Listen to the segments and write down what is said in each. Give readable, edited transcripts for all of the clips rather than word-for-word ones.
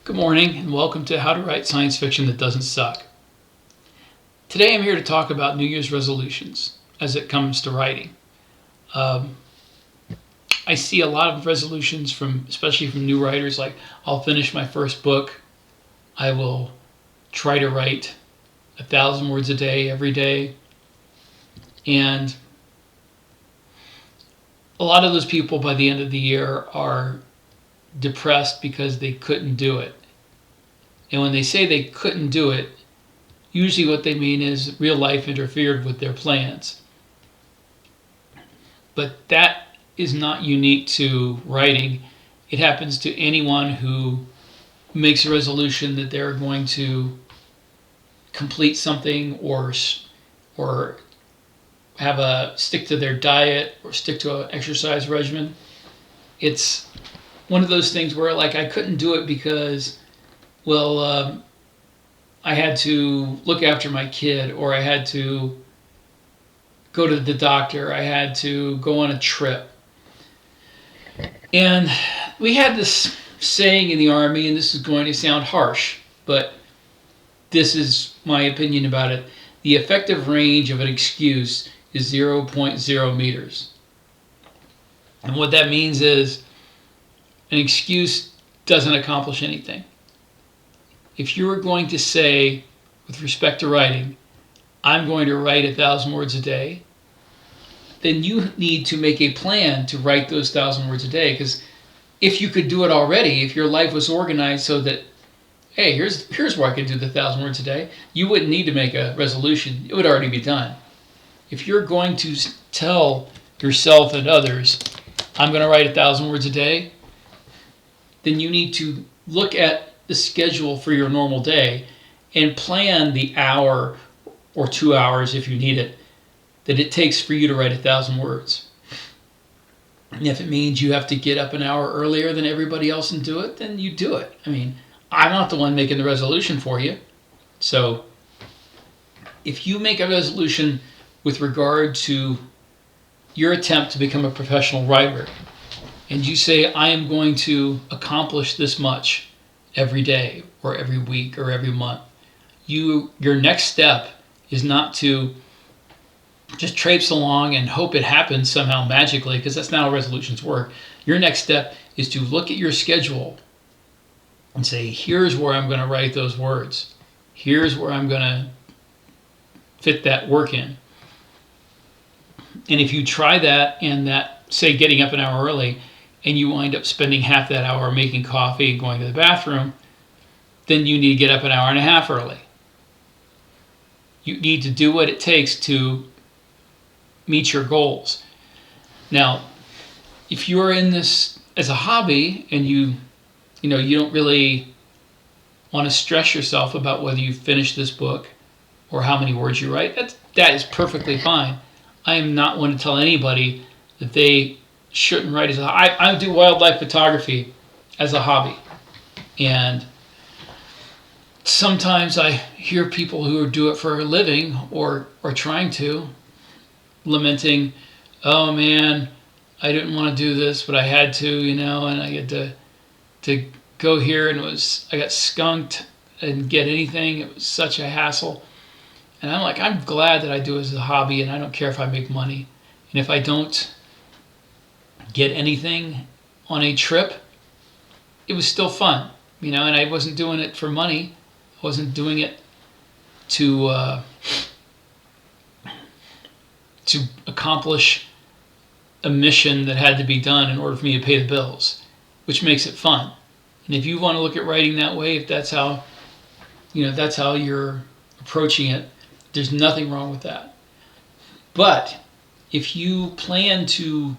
Good morning and welcome to How to Write Science Fiction That Doesn't Suck. Today I'm here to talk about New Year's resolutions as it comes to writing. I see a lot of resolutions especially from new writers, like I'll finish my first book, I will try to write 1,000 words a day every day, and a lot of those people by the end of the year are depressed because they couldn't do it. And when they say they couldn't do it, usually what they mean is real life interfered with their plans. But that is not unique to writing. It happens to anyone who makes a resolution that they're going to complete something or stick to their diet or stick to an exercise regimen. It's one of those things where, like, I couldn't do it because, I had to look after my kid, or I had to go to the doctor, I had to go on a trip. And we had this saying in the Army, and this is going to sound harsh, but this is my opinion about it. The effective range of an excuse is 0.0 meters. And what that means is an excuse doesn't accomplish anything. If you were going to say, with respect to writing, I'm going to write 1,000 words a day, then you need to make a plan to write those 1,000 words a day. Because if you could do it already, if your life was organized so that, hey, here's where I could do the 1,000 words a day, you wouldn't need to make a resolution. It would already be done. If you're going to tell yourself and others, I'm going to write 1,000 words a day, then you need to look at the schedule for your normal day and plan the hour or 2 hours, if you need it, that it takes for you to write 1,000 words. And if it means you have to get up an hour earlier than everybody else and do it, then you do it. I mean, I'm not the one making the resolution for you. So if you make a resolution with regard to your attempt to become a professional writer, and you say, I am going to accomplish this much every day or every week or every month, your next step is not to just traipse along and hope it happens somehow magically, because that's not how resolutions work. Your next step is to look at your schedule and say, here's where I'm going to write those words. Here's where I'm going to fit that work in. And if you try that, and that, say, getting up an hour early, and you wind up spending half that hour making coffee and going to the bathroom, then you need to get up an hour and a half early. You need to do what it takes to meet your goals. Now, if you're in this as a hobby and you don't really want to stress yourself about whether you finish this book or how many words you write, that is perfectly fine. I am not one to tell anybody that they shouldn't write as a hobby. I do wildlife photography as a hobby, and sometimes I hear people who do it for a living or trying to, lamenting, oh man, I didn't want to do this, but I had to, and I had to go here, and I got skunked. I didn't get anything. It was such a hassle. And I'm like, I'm glad that I do it as a hobby, and I don't care if I make money. And if I don't get anything on a trip, it was still fun, and I wasn't doing it for money. I wasn't doing it to accomplish a mission that had to be done in order for me to pay the bills, which makes it fun. And if you want to look at writing that way, if that's how you're approaching it, there's nothing wrong with that. But if you plan to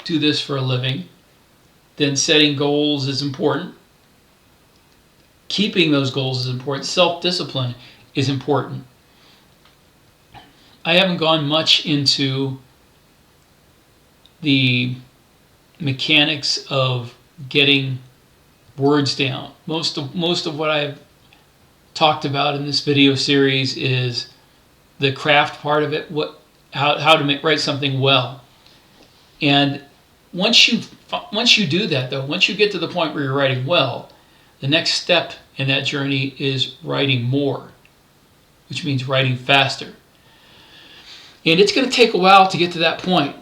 do this for a living, then setting goals is important. Keeping those goals is important. Self-discipline is important. I haven't gone much into the mechanics of getting words down. Most of what I've talked about in this video series is the craft part of it, how to write something well. And once you do that, though, once you get to the point where you're writing well, The next step in that journey is writing more, which means writing faster. And it's going to take a while to get to that point,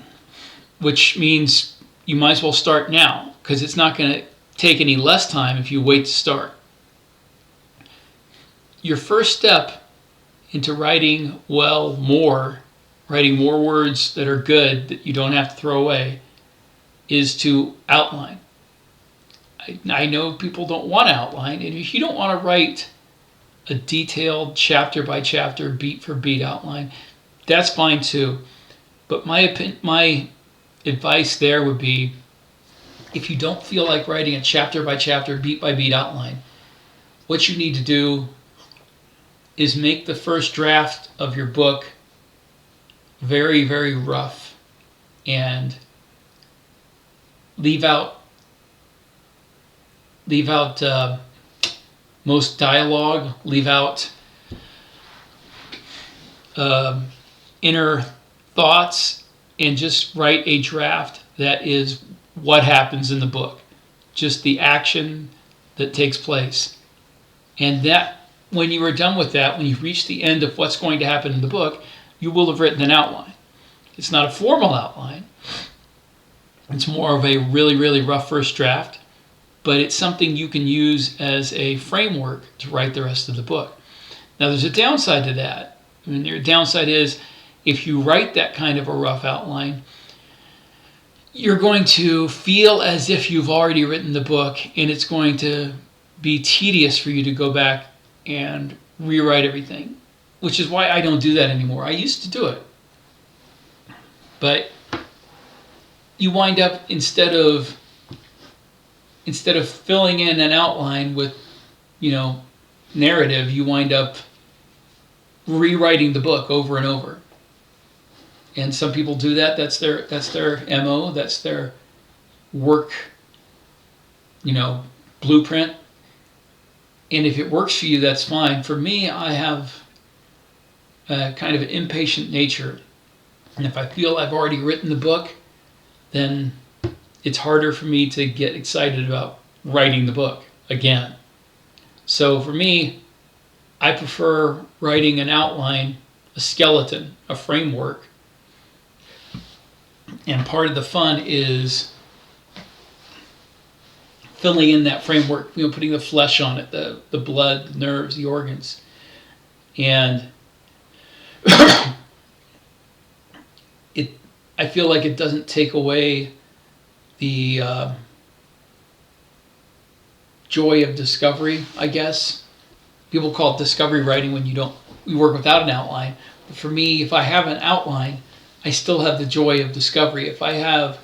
which means you might as well start now, because it's not going to take any less time if you wait to start. Your first step into writing more words that are good that you don't have to throw away, is to outline. I know people don't want to outline, and if you don't want to write a detailed chapter by chapter, beat for beat outline, that's fine too. But my advice there would be, if you don't feel like writing a chapter by chapter, beat by beat outline, what you need to do is make the first draft of your book very, very rough, and leave out most dialogue, leave out inner thoughts, and just write a draft that is what happens in the book, just the action that takes place. And that, when you are done with that, when you reach the end of what's going to happen in the book, you will have written an outline. It's not a formal outline. It's more of a really, really rough first draft, but it's something you can use as a framework to write the rest of the book. Now, there's a downside to that. I mean, your downside is, if you write that kind of a rough outline, you're going to feel as if you've already written the book, and it's going to be tedious for you to go back and rewrite everything, which is why I don't do that anymore. I used to do it. But you wind up, instead of filling in an outline with, narrative, you wind up rewriting the book over and over. And some people do that. That's their MO. That's their work, blueprint. And if it works for you, that's fine. For me, I have a kind of an impatient nature. And if I feel I've already written the book, then it's harder for me to get excited about writing the book again. So for me, I prefer writing an outline, a skeleton, a framework. And part of the fun is filling in that framework, putting the flesh on it, the blood, the nerves, the organs. And I feel like it doesn't take away the joy of discovery, I guess. People call it discovery writing when you work without an outline. But for me, if I have an outline, I still have the joy of discovery. If I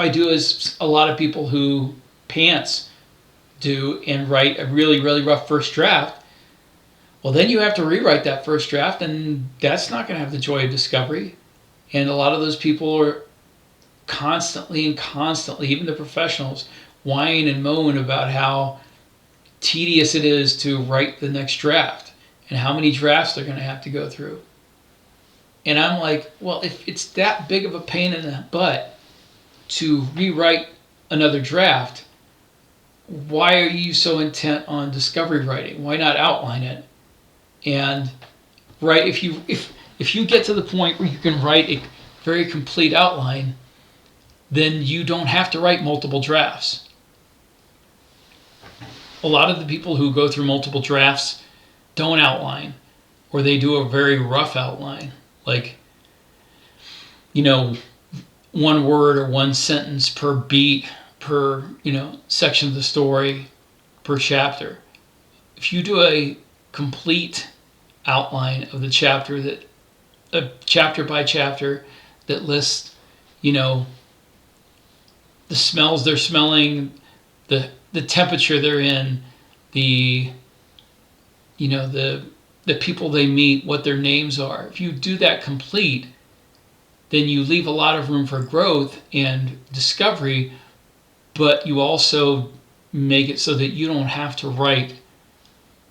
do as a lot of people who pants do and write a really, really rough first draft, well, then you have to rewrite that first draft, and that's not going to have the joy of discovery. And a lot of those people are constantly, even the professionals, whine and moan about how tedious it is to write the next draft and how many drafts they're going to have to go through. And I'm like, well, if it's that big of a pain in the butt to rewrite another draft, why are you so intent on discovery writing? Why not outline it? And if you get to the point where you can write a very complete outline, then you don't have to write multiple drafts. A lot of the people who go through multiple drafts don't outline, or they do a very rough outline. Like, one word or one sentence per beat, per, section of the story, per chapter. If you do a complete outline of the chapter, chapter by chapter, that lists, the smells they're smelling, the temperature they're in, the people they meet, what their names are. If you do that complete, then you leave a lot of room for growth and discovery, but you also make it so that you don't have to write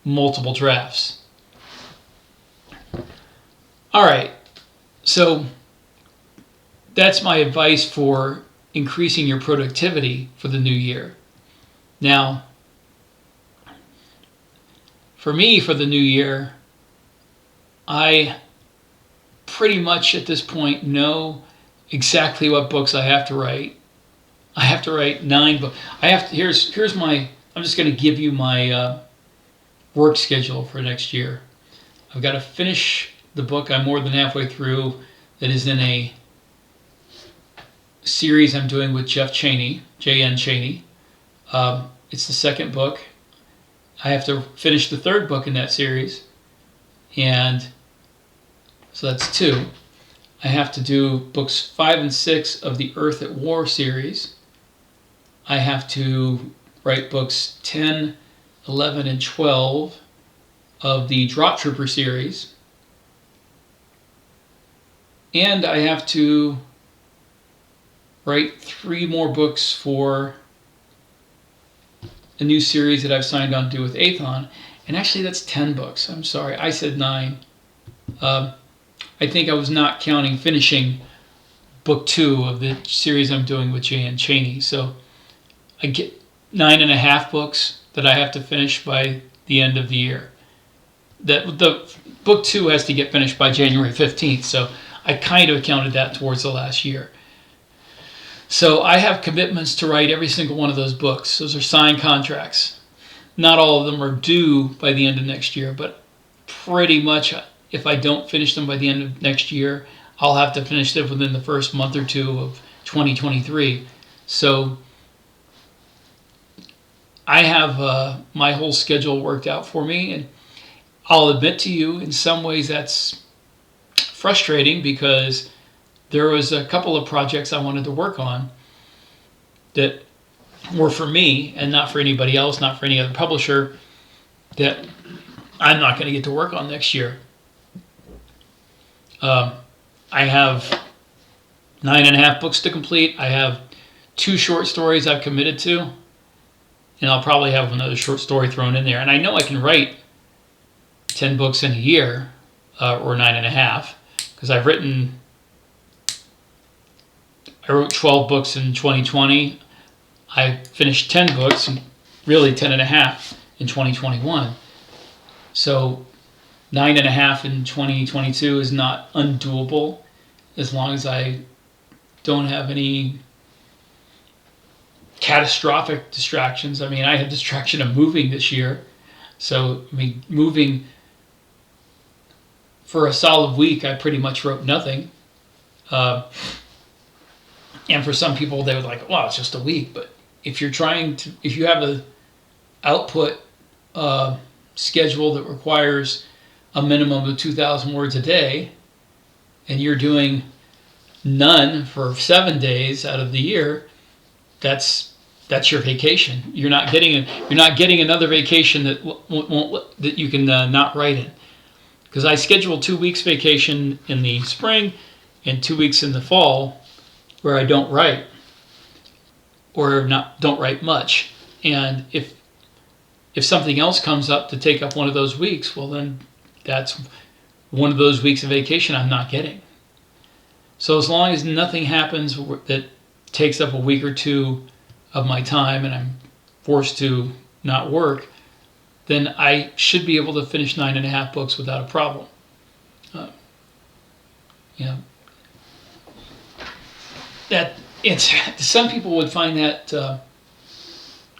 multiple drafts. All right, so that's my advice for increasing your productivity for the new year. Now, for me, for the new year, I pretty much at this point know exactly what books I have to write. I have to write 9 books. Here's my. I'm just going to give you my work schedule for next year. I've got to finish the book I'm more than halfway through that is in a series I'm doing with Jeff Cheney, J.N. Cheney. It's the second book. I have to finish the third book in that series, and so that's 2. I have to do books 5 and 6 of the Earth at War series. I have to write books 10, 11, and 12 of the Drop Trooper series. And I have to write 3 more books for a new series that I've signed on to do with Aethon. And actually that's 10 books. I'm sorry, I said 9. I think I was not counting finishing book 2 of the series I'm doing with J.N. Cheney. So I get 9.5 books that I have to finish by the end of the year. The book 2 has to get finished by January 15th, so I kind of counted that towards the last year. So I have commitments to write every single one of those books. Those are signed contracts. Not all of them are due by the end of next year, but pretty much if I don't finish them by the end of next year, I'll have to finish them within the first month or 2 of 2023. So I have my whole schedule worked out for me, and I'll admit to you, in some ways that's frustrating because there was a couple of projects I wanted to work on that were for me and not for anybody else, not for any other publisher, that I'm not going to get to work on next year. I have 9.5 books to complete. I have 2 short stories I've committed to, and I'll probably have another short story thrown in there. And I know I can write 10 books in a year, or 9.5, because I wrote 12 books in 2020. I finished 10 books, and really 10.5 in 2021. So 9.5 in 2022 is not undoable as long as I don't have any catastrophic distractions. I mean, I had distraction of moving this year. So, I mean, moving for a solid week, I pretty much wrote nothing. And for some people, they were like, well, it's just a week. But if you have a output schedule that requires a minimum of 2,000 words a day, and you're doing none for 7 days out of the year, that's your vacation. You're not getting another vacation that you can not write in. Because I schedule 2 weeks vacation in the spring and 2 weeks in the fall where I don't write or don't write much. And if something else comes up to take up one of those weeks, well then that's one of those weeks of vacation I'm not getting. So as long as nothing happens that takes up a week or 2 of my time and I'm forced to not work, then I should be able to finish 9.5 books without a problem. Some people would find that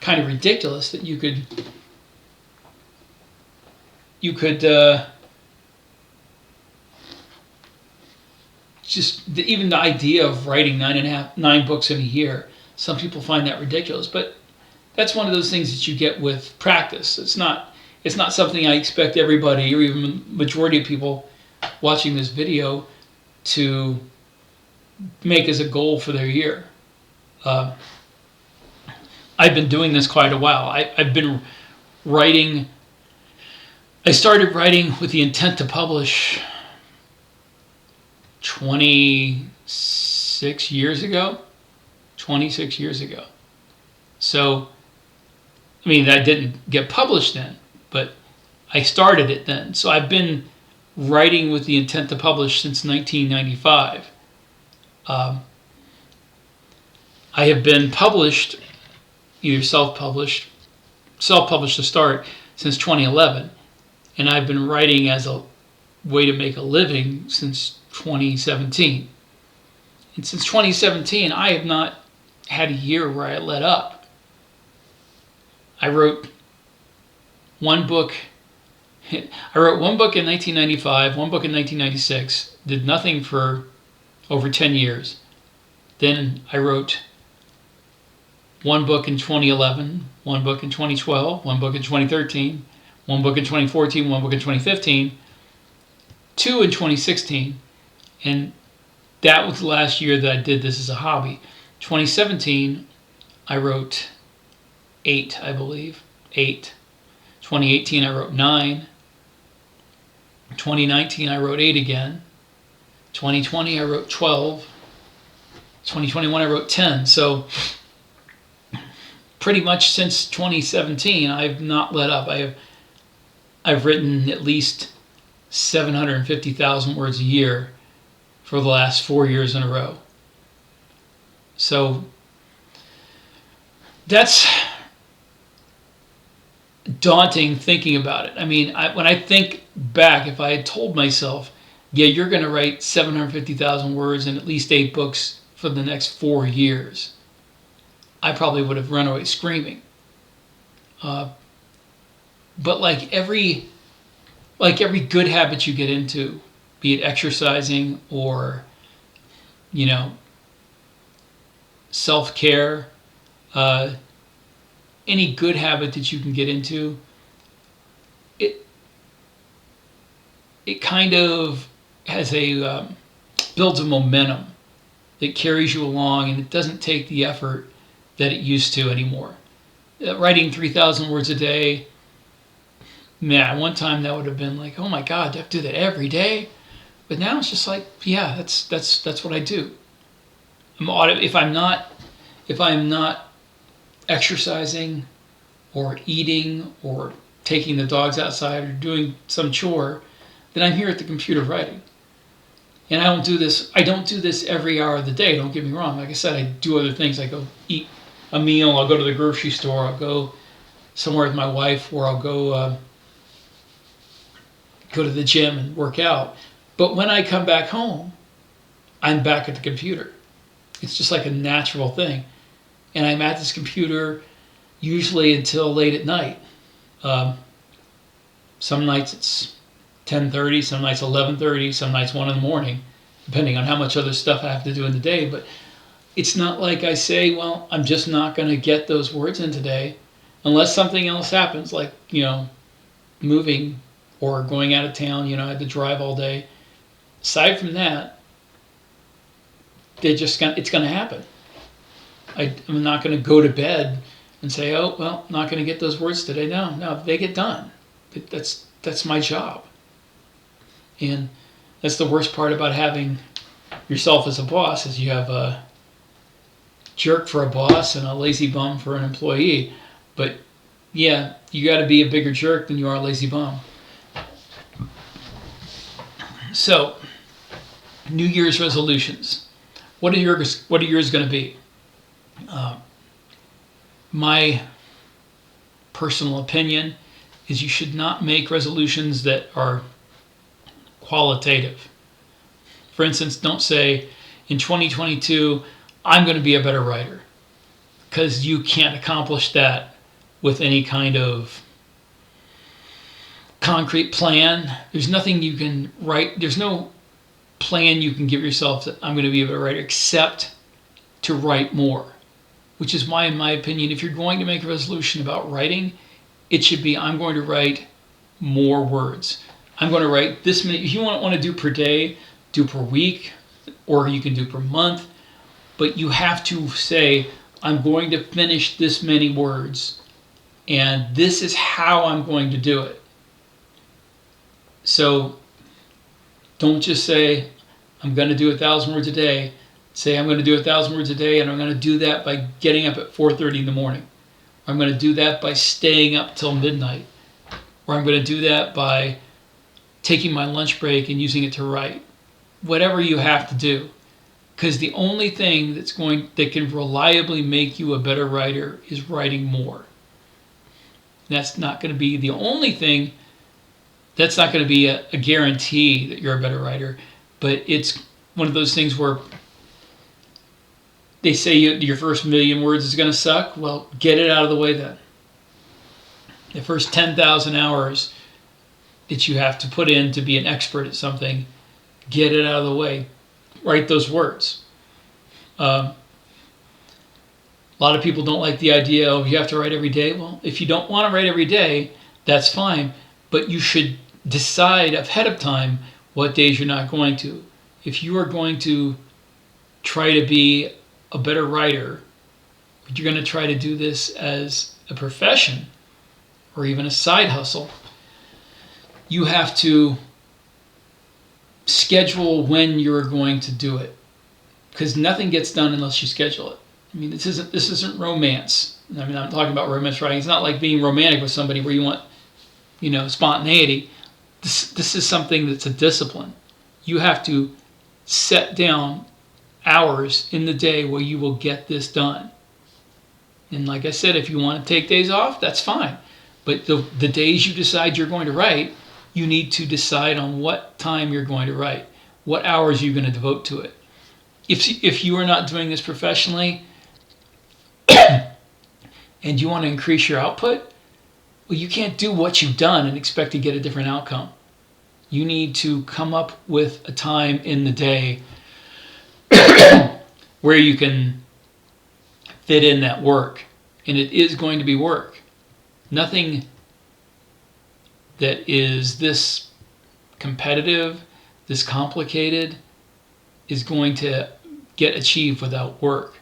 kind of ridiculous that you could even the idea of writing 9 books in a year. Some people find that ridiculous, but that's one of those things that you get with practice. It's not something I expect everybody or even majority of people watching this video to make as a goal for their year. I've been doing this quite a while. I've been writing. I started writing with the intent to publish 26 years ago. So, I mean, I didn't get published then, but I started it then. So I've been writing with the intent to publish since 1995. I have been published, either self-published self-published to start since 2011, and I've been writing as a way to make a living since 2017. And since 2017, I have not had a year where I let up. I wrote one book. I wrote one book in 1995, one book in 1996. Did nothing for over 10 years. Then I wrote one book in 2011, one book in 2012, one book in 2013, one book in 2014, one book in 2015, two in 2016, and that was the last year that I did this as a hobby. 2017, I wrote 8, I believe. 8. 2018, I wrote 9. 2019, I wrote 8 again. 2020, I wrote 12. 2021, I wrote 10. So pretty much since 2017, I've not let up. I've written at least 750,000 words a year for the last 4 years in a row. So that's daunting thinking about it. I mean, when I think back, if I had told myself, yeah, you're going to write 750,000 words and at least 8 books for the next 4 years, I probably would have run away screaming. But like every good habit you get into, be it exercising or, self-care, any good habit that you can get into, it kind of has builds a momentum that carries you along, and it doesn't take the effort that it used to anymore. Writing 3,000 words a day, man, one time that would have been like, oh my God, do I have to do that every day? But now it's just like, yeah, that's what I do. If I'm not exercising or eating or taking the dogs outside or doing some chore, then I'm here at the computer writing. And I don't do this every hour of the day, don't get me wrong. Like I said, I do other things. I go eat a meal, I'll go to the grocery store, I'll go somewhere with my wife, or I'll go to the gym and work out. But when I come back home, I'm back at the computer. It's just like a natural thing. And I'm at this computer usually until late at night. Some nights it's 10:30, some nights 11:30, some nights 1 in the morning, depending on how much other stuff I have to do in the day. But it's not like I say, well, I'm just not going to get those words in today unless something else happens, like, moving or going out of town. I had to drive all day. Aside from that, it's going to happen. I'm not going to go to bed and say, oh, well, I'm not going to get those words today. No, they get done. That's my job. And that's the worst part about having yourself as a boss, is you have a jerk for a boss and a lazy bum for an employee. But yeah, you got to be a bigger jerk than you are a lazy bum. So, New Year's resolutions. What are yours going to be? My personal opinion is you should not make resolutions that are qualitative. For instance, don't say, in 2022, I'm going to be a better writer, because you can't accomplish that with any kind of concrete plan. There's nothing you can write. There's no plan you can give yourself that I'm going to be a better writer, except to write more. Which is why, in my opinion, if you're going to make a resolution about writing, it should be, I'm going to write more words. I'm going to write this many. If you want to do per day, do per week, or you can do per month. But you have to say, I'm going to finish this many words, and this is how I'm going to do it. So don't just say, I'm going to do 1,000 words a day. Say, I'm going to do 1,000 words a day, and I'm going to do that by getting up at 4:30 in the morning. Or I'm going to do that by staying up till midnight. Or I'm going to do that by taking my lunch break and using it to write. Whatever you have to do. Because the only thing that can reliably make you a better writer is writing more. That's not going to be the only thing. That's not going to be a guarantee that you're a better writer, but it's one of those things where they say your first million words is going to suck. Well, get it out of the way then. The first 10,000 hours that you have to put in to be an expert at something, get it out of the way. Write those words. A lot of people don't like the idea of you have to write every day. Well, if you don't want to write every day, that's fine. But you should decide ahead of time what days you're not going to. If you are going to try to be a better writer, but you're going to try to do this as a profession or even a side hustle, you have to schedule when you're going to do it, because nothing gets done unless you schedule it. I mean, this isn't romance. I mean, I'm talking about romance writing. It's not like being romantic with somebody where you want, spontaneity. This is something that's a discipline. You have to set down hours in the day where you will get this done. And like I said, if you want to take days off, that's fine. But the days you decide you're going to write, you need to decide on what time you're going to write, what hours you're going to devote to it. If you are not doing this professionally and you want to increase your output, well, you can't do what you've done and expect to get a different outcome. You need to come up with a time in the day where you can fit in that work. And it is going to be work. Nothing that is this competitive, this complicated, is going to get achieved without work.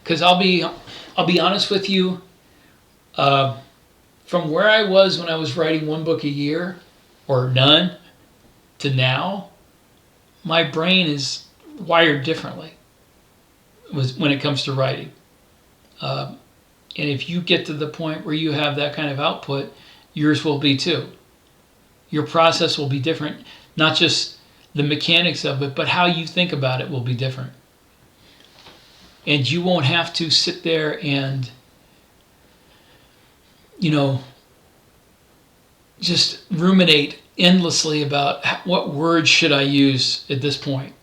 Because I'll be honest with you, from where I was when I was writing one book a year, or none, to now, my brain is wired differently when it comes to writing. And if you get to the point where you have that kind of output, yours will be too. Your process will be different, not just the mechanics of it, but how you think about it will be different. And you won't have to sit there and, just ruminate endlessly about what words should I use at this point.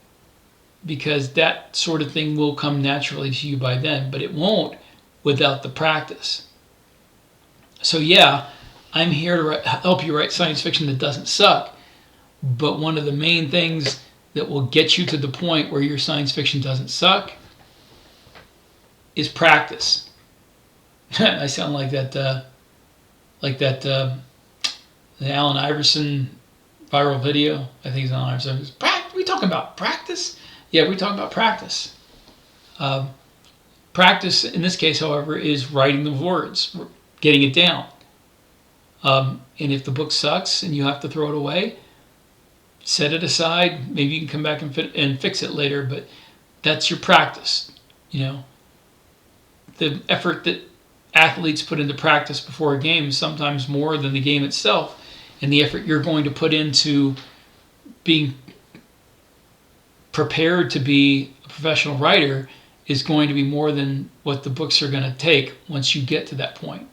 Because that sort of thing will come naturally to you by then, but it won't without the practice. So yeah, I'm here to help you write science fiction that doesn't suck, but one of the main things that will get you to the point where your science fiction doesn't suck is practice. I sound like that the Allen Iverson viral video. I think it's Allen Iverson. We talking about practice? Yeah, we're talking about practice. Practice in this case, however, is writing the words, getting it down. And if the book sucks and you have to throw it away, set it aside. Maybe you can come back and fix it later, but that's your practice. The effort that athletes put into practice before a game is sometimes more than the game itself, and the effort you're going to put into being prepared to be a professional writer is going to be more than what the books are going to take once you get to that point.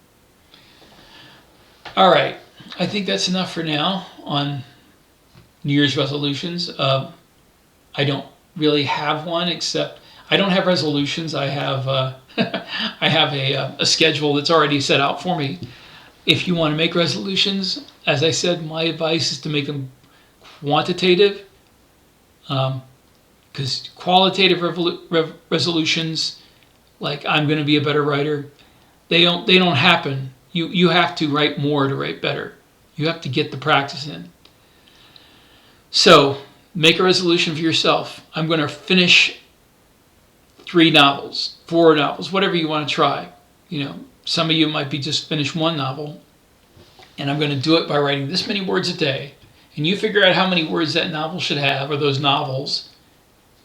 All right, I think that's enough for now on New Year's resolutions. I don't really have one, except I don't have resolutions. I have I have a schedule that's already set out for me. If you want to make resolutions, as I said, my advice is to make them quantitative, because qualitative resolutions, like I'm going to be a better writer, they don't happen. You have to write more to write better. You have to get the practice in. So make a resolution for yourself. I'm going to finish 3 novels, 4 novels, whatever you want to try. Some of you might be just finish 1 novel, and I'm going to do it by writing this many words a day. And you figure out how many words that novel should have, or those novels,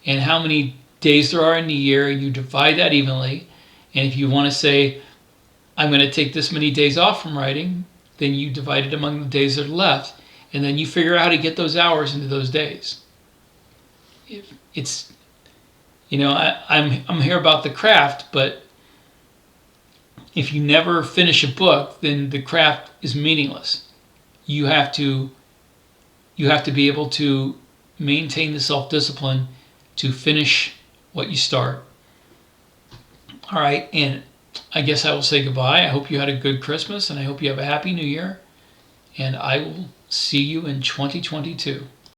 and how many days there are in the year, and you divide that evenly. And if you want to say, I'm going to take this many days off from writing, then you divide it among the days that are left, and then you figure out how to get those hours into those days. I'm here about the craft, but If you never finish a book, then the craft is meaningless. You have to be able to maintain the self-discipline to finish what you start. All right, and I guess I will say goodbye. I hope you had a good Christmas, and I hope you have a happy New Year, and I will see you in 2022.